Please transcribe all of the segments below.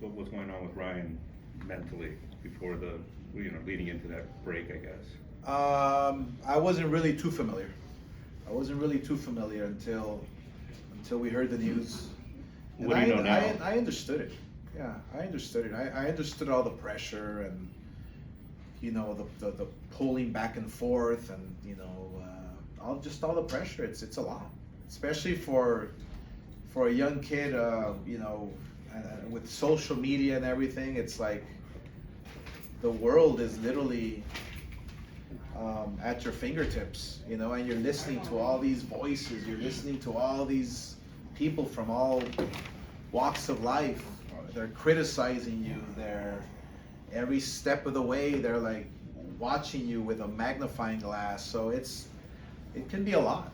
what was going on with Ryan mentally before the, leading into that break, I guess. I wasn't really too familiar. I wasn't really too familiar until we heard the news. And What do you know now? I understood it. Yeah, I understood it. I understood all the pressure and the pulling back and forth and all the pressure. It's a lot, especially for a young kid. And with social media and everything, it's like the world is literally at your fingertips, and you're listening to all these voices, you're listening to all these people from all walks of life. They're criticizing you, they're every step of the way, they're like watching you with a magnifying glass, so it can be a lot.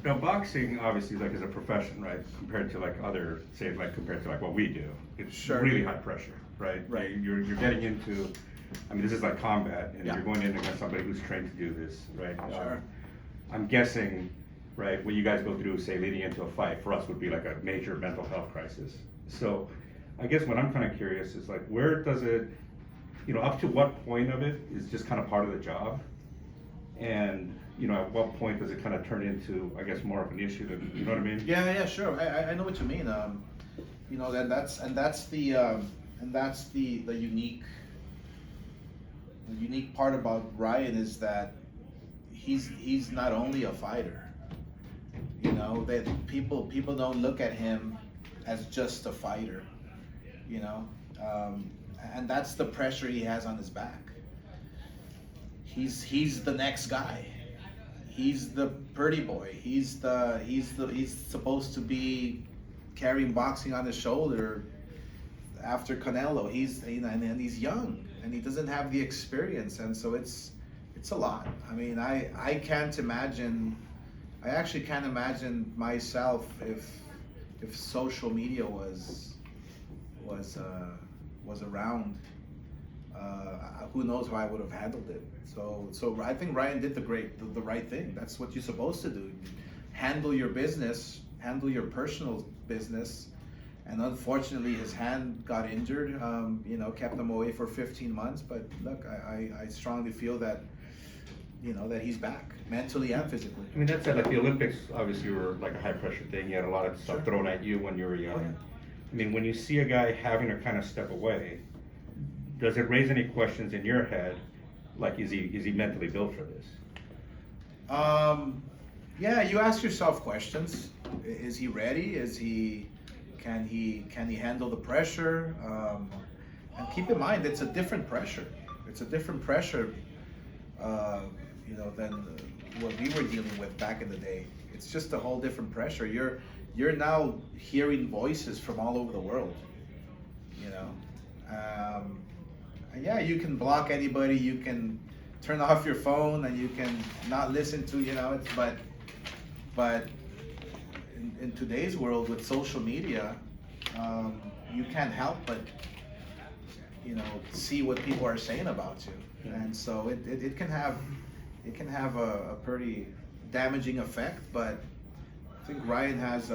Now boxing obviously like is a profession, right? Compared to like other, say like compared to like what we do, it's Sure. really high pressure, right? Right. You're getting into, I mean, this is like combat, and Yeah. you're going in against somebody who's trained to do this, right? Sure. I'm guessing, right, what you guys go through, say leading into a fight, for us would be like a major mental health crisis. So, I guess what I'm kind of curious is like, where does it, up to what point of it is just kind of part of the job, and at what point does it kind of turn into, I guess, more of an issue than, you know what I mean? Yeah, sure. I know what you mean. That's the unique part about Ryan is that he's not only a fighter. That people don't look at him as just a fighter. And that's the pressure he has on his back. He's the next guy. He's the pretty boy. He's supposed to be carrying boxing on his shoulder after Canelo. And he's young and he doesn't have the experience, and so it's a lot. I mean, I actually can't imagine myself if social media was around. Who knows how I would have handled it. So I think Ryan did the right thing. That's what you're supposed to do. Handle your business, handle your personal business. And unfortunately, his hand got injured. Kept him away for 15 months. But look, I strongly feel that that he's back mentally and physically. I mean, that said, like the Olympics obviously were like a high pressure thing. You had a lot of stuff Sure. thrown at you when you were young. Oh, yeah. I mean, when you see a guy having to kind of step away, does it raise any questions in your head? Like, is he mentally built for this? Yeah, you ask yourself questions. Is he ready? Can he handle the pressure? And keep in mind, it's a different pressure. It's a different pressure, than what we were dealing with back in the day. It's just a whole different pressure. You're now hearing voices from all over the world. And yeah, you can block anybody. You can turn off your phone, and you can not listen to. But in today's world with social media, you can't help but see what people are saying about you, and so it can have a pretty damaging effect. But I think Ryan has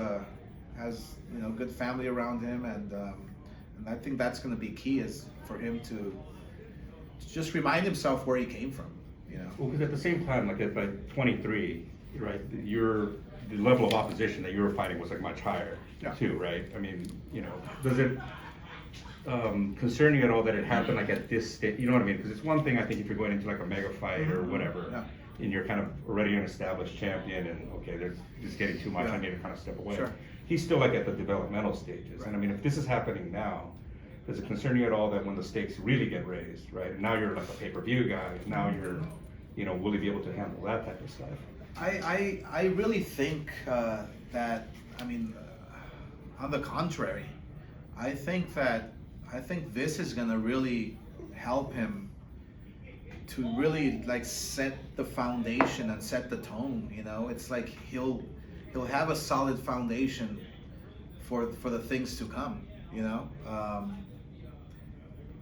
good family around him, and I think that's going to be key, is for him to just remind himself where he came from. Well, because at the same time, like at 23, right, the level of opposition that you were fighting was like much higher, Yeah. too, right? I mean, does it concern you at all that it happened like at this stage? You know what I mean? Because it's one thing, I think, if you're going into like a mega fight or whatever, Yeah. and you're kind of already an established champion, and okay, there's just getting too much, Yeah. I need to kind of step away. Sure. He's still like at the developmental stages, Right. and I mean, if this is happening now, does it concern you at all that when the stakes really get raised, right? Now you're like a pay-per-view guy. Now you're, will he be able to handle that type of stuff? I really think that, I mean, on the contrary, I think this is gonna really help him to really like set the foundation and set the tone. It's like he'll have a solid foundation for the things to come.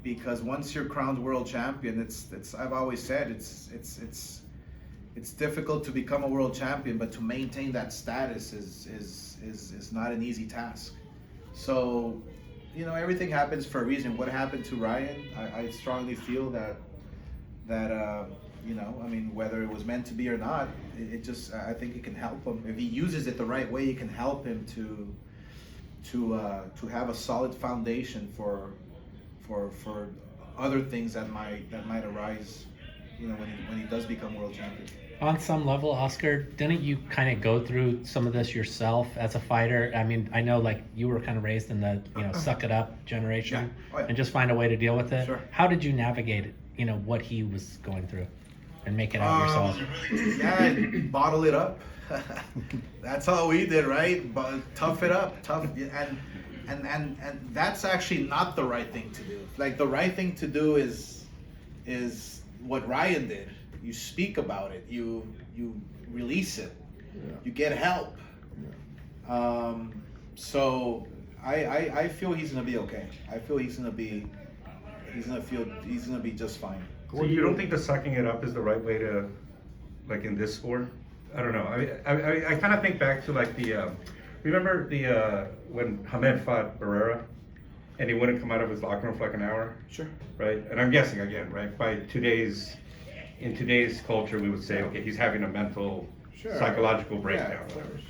Because once you're crowned world champion, it's I've always said it's difficult to become a world champion, but to maintain that status is not an easy task. So, you know, everything happens for a reason. What happened to Ryan, I strongly feel that you know, I mean, whether it was meant to be or not, it just, I think it can help him if he uses it the right way. It can help him to have a solid foundation for other things that might arise, you know, when he does become world champion. On some level, Oscar, didn't you kind of go through some of this yourself as a fighter? I mean, I know like you were kind of raised in the, you know, suck it up generation, Yeah. Oh, yeah. and just find a way to deal with it. Sure. How did you navigate it, you know, what he was going through and make it out yourself? Yeah, bottle it up. That's all we did, right? But tough it up, and that's actually not the right thing to do. Like, the right thing to do is what Ryan did. You speak about it. You release it. Yeah. You get help. Yeah. So I feel he's gonna be okay. I feel he's gonna be just fine. So you don't think the sucking it up is the right way to, like in this sport? I don't know. I kind of think back to like remember when Hamed fought Barrera, and he wouldn't come out of his locker room for like an hour? Sure. Right? And I'm guessing again, right? In today's culture, we would say, okay, he's having a mental, Sure. psychological Yeah, breakdown. of course.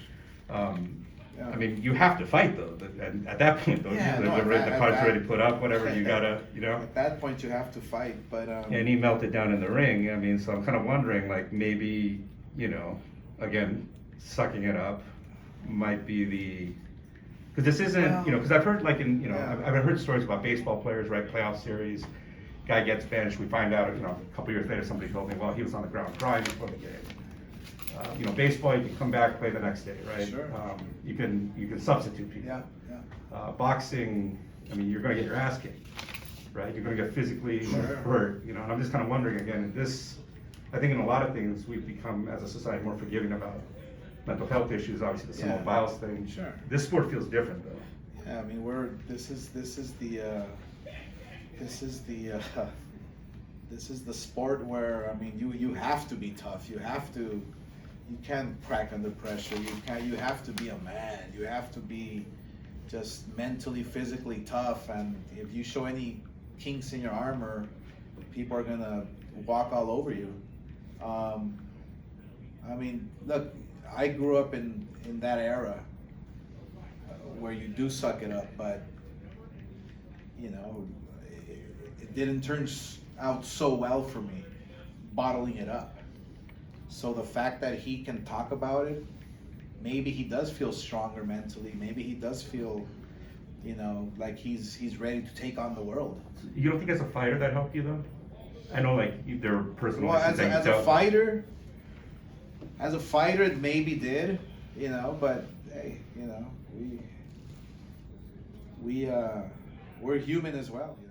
Yeah. I mean, you have to fight though, and at that point though, Yeah, the no, card's already put up, whatever, you gotta, you know? At that point, you have to fight, but And he melted down in the ring. I mean, so I'm kind of wondering, like, maybe, you know, again, sucking it up might be because this isn't, Well, you know, because I've heard, like, yeah. I've heard stories about baseball players, right? Playoff series, guy gets benched. We find out, you know, a couple years later, somebody told me, well, he was on the ground crying before the game. You know, baseball, you can come back, play the next day, right? Sure. You can substitute people. yeah. Boxing, I mean, you're going to get your ass kicked, right? You're going to get physically Sure. hurt, you know. And I'm just kind of wondering again, I think in a lot of things we've become as a society more forgiving about mental health issues. Obviously, the Simone Yeah. Biles thing. Sure. This sport feels different though. Yeah, I mean, this is the sport where, I mean, you have to be tough. You can't crack under pressure. You have to be a man. You have to be just mentally, physically tough. And if you show any kinks in your armor, people are gonna walk all over you. I mean, look, I grew up in that era where you do suck it up, but you know, it didn't turn out so well for me, bottling it up. So the fact that he can talk about it, maybe he does feel stronger mentally. Maybe he does feel, you know, like he's ready to take on the world. You don't think as a fighter that helped you though? I know, like, there are personal Well, issues that you as a dealt fighter, it maybe did, you know. But hey, you know, we're human as well. You know?